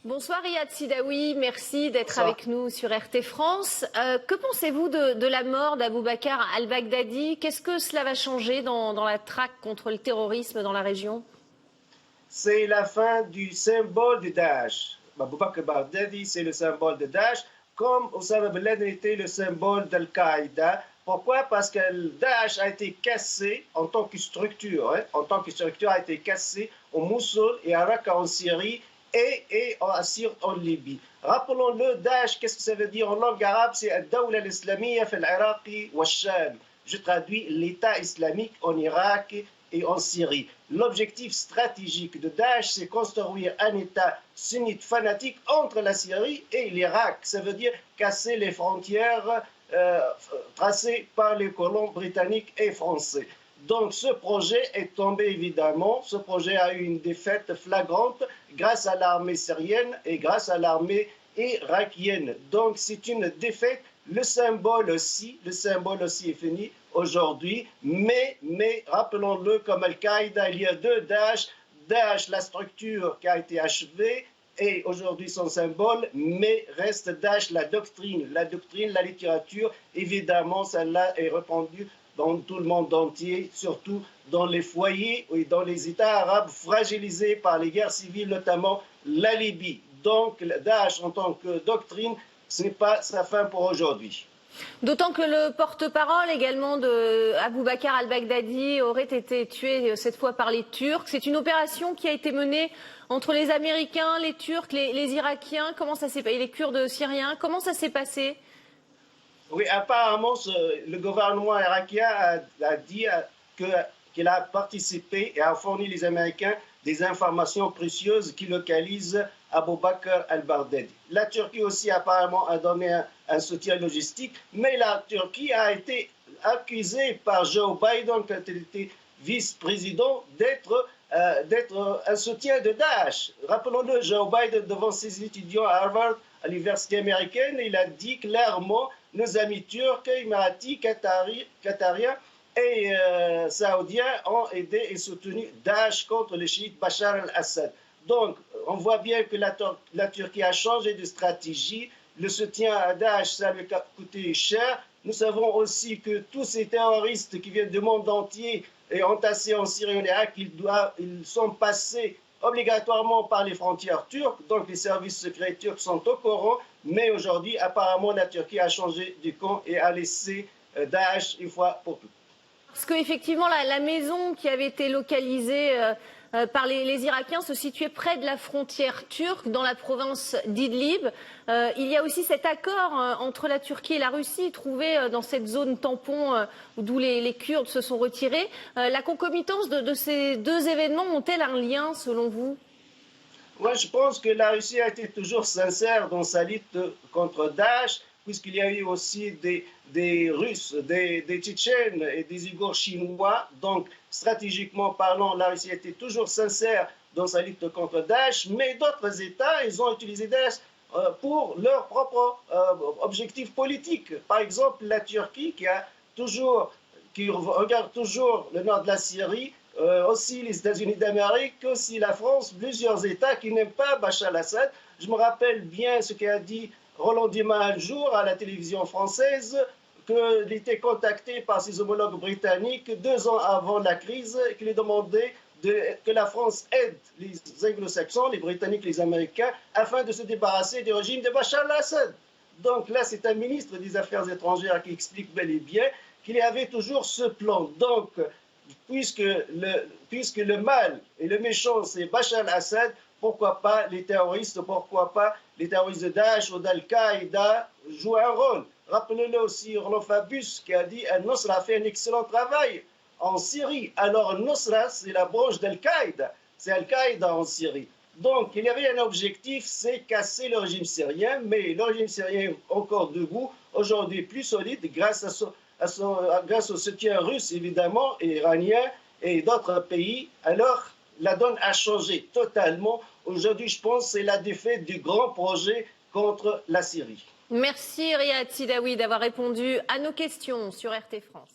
Bonsoir Riyad Sidaoui, merci d'être Bonsoir. avec nous sur RT France. Que pensez-vous de la mort d'Abou Bakr al-Baghdadi? Qu'est-ce que cela va changer dans la traque contre le terrorisme dans la région? C'est la fin du symbole de Daesh. Abou Bakr al-Baghdadi, c'est le symbole de Daesh, comme Osama bin Laden était le symbole d'Al-Qaïda. Pourquoi? Parce que Daesh a été cassé en tant que structure, a été cassé au Mossoul et à Raqqa en Syrie et en Libye. Rappelons-le, Daesh, qu'est-ce que ça veut dire en langue arabe? C'est Ad-Dawla al-Islamiyya fi al-Iraqi wa al-Sham. Je traduis l'État islamique en Irak et en Syrie. L'objectif stratégique de Daesh, c'est construire un État sunnite fanatique entre la Syrie et l'Irak. Ça veut dire casser les frontières tracées par les colons britanniques et français. Donc ce projet est tombé évidemment, ce projet a eu une défaite flagrante grâce à l'armée syrienne et grâce à l'armée irakienne. Donc c'est une défaite, le symbole aussi est fini aujourd'hui, mais rappelons-le, comme Al-Qaïda, il y a deux Daesh, Daesh la structure qui a été achevée et aujourd'hui son symbole, mais reste Daesh la doctrine, la littérature, évidemment celle-là est répandue dans tout le monde entier, surtout dans les foyers et dans les États arabes fragilisés par les guerres civiles, notamment la Libye. Donc Daesh en tant que doctrine, ce n'est pas sa fin pour aujourd'hui. D'autant que le porte-parole également d'Abou Bakr al-Baghdadi aurait été tué cette fois par les Turcs. C'est une opération qui a été menée entre les Américains, les Turcs, les Irakiens, comment ça s'est passé, les Kurdes syriens, comment ça s'est passé? Oui, apparemment, le gouvernement irakien a dit qu'il a participé et a fourni les Américains des informations précieuses qui localisent Abou Bakr al-Baghdadi. La Turquie aussi apparemment a donné un soutien logistique, mais la Turquie a été accusée par Joe Biden, quand il était vice-président, d'être un soutien de Daesh. Rappelons-le, Joe Biden, devant ses étudiants à Harvard, à l'université américaine, il a dit clairement nos amis turcs, émiratis, qatariens et saoudiens ont aidé et soutenu Daesh contre le chiite Bachar al-Assad. Donc, on voit bien que la Turquie a changé de stratégie. Le soutien à Daesh, ça lui a coûté cher. Nous savons aussi que tous ces terroristes qui viennent du monde entier et entassés en Syrie et en Irak, ils sont passés obligatoirement par les frontières turques, donc les services secrets turcs sont au courant, mais aujourd'hui, apparemment, la Turquie a changé du camp et a laissé Daesh une fois pour toutes. Parce qu'effectivement, la maison qui avait été localisée par les Irakiens se situait près de la frontière turque, dans la province d'Idlib. Il y a aussi cet accord entre la Turquie et la Russie, trouvé dans cette zone tampon d'où les Kurdes se sont retirés. La concomitance de ces deux événements ont-elles un lien, selon vous? Moi, je pense que la Russie a été toujours sincère dans sa lutte contre Daesh, puisqu'il y a eu aussi des Russes, des Tchétchènes et des Ouïghours chinois. Donc, stratégiquement parlant, la Russie a été toujours sincère dans sa lutte contre Daesh, mais d'autres États, ils ont utilisé Daesh pour leurs propres objectifs politiques. Par exemple, la Turquie, qui regarde toujours le nord de la Syrie, aussi les États-Unis d'Amérique, aussi la France, plusieurs États qui n'aiment pas Bachar al-Assad. Je me rappelle bien ce qu'a dit Roland Dumas un jour à la télévision française, qu'il était contacté par ses homologues britanniques 2 ans avant la crise, et qu'il lui demandait que la France aide les anglo-saxons, les Britanniques, les Américains, afin de se débarrasser du régime de Bachar al-Assad. Donc là, c'est un ministre des Affaires étrangères qui explique bel et bien qu'il y avait toujours ce plan. Donc, puisque le mal et le méchant, c'est Bachar al-Assad, pourquoi pas les terroristes de Daesh ou d'Al-Qaïda jouent un rôle. Rappelez-le aussi, Roland Fabius qui a dit Al-Nusra a fait un excellent travail en Syrie. Alors Al-Nusra, c'est la branche d'Al-Qaïda, c'est Al-Qaïda en Syrie. Donc il y avait un objectif, c'est casser le régime syrien, mais le régime syrien est encore debout, aujourd'hui plus solide grâce au soutien russe évidemment, et iranien et d'autres pays. Alors la donne a changé totalement. Aujourd'hui, je pense que c'est la défaite du grand projet contre la Syrie. Merci Riyad Sidaoui d'avoir répondu à nos questions sur RT France.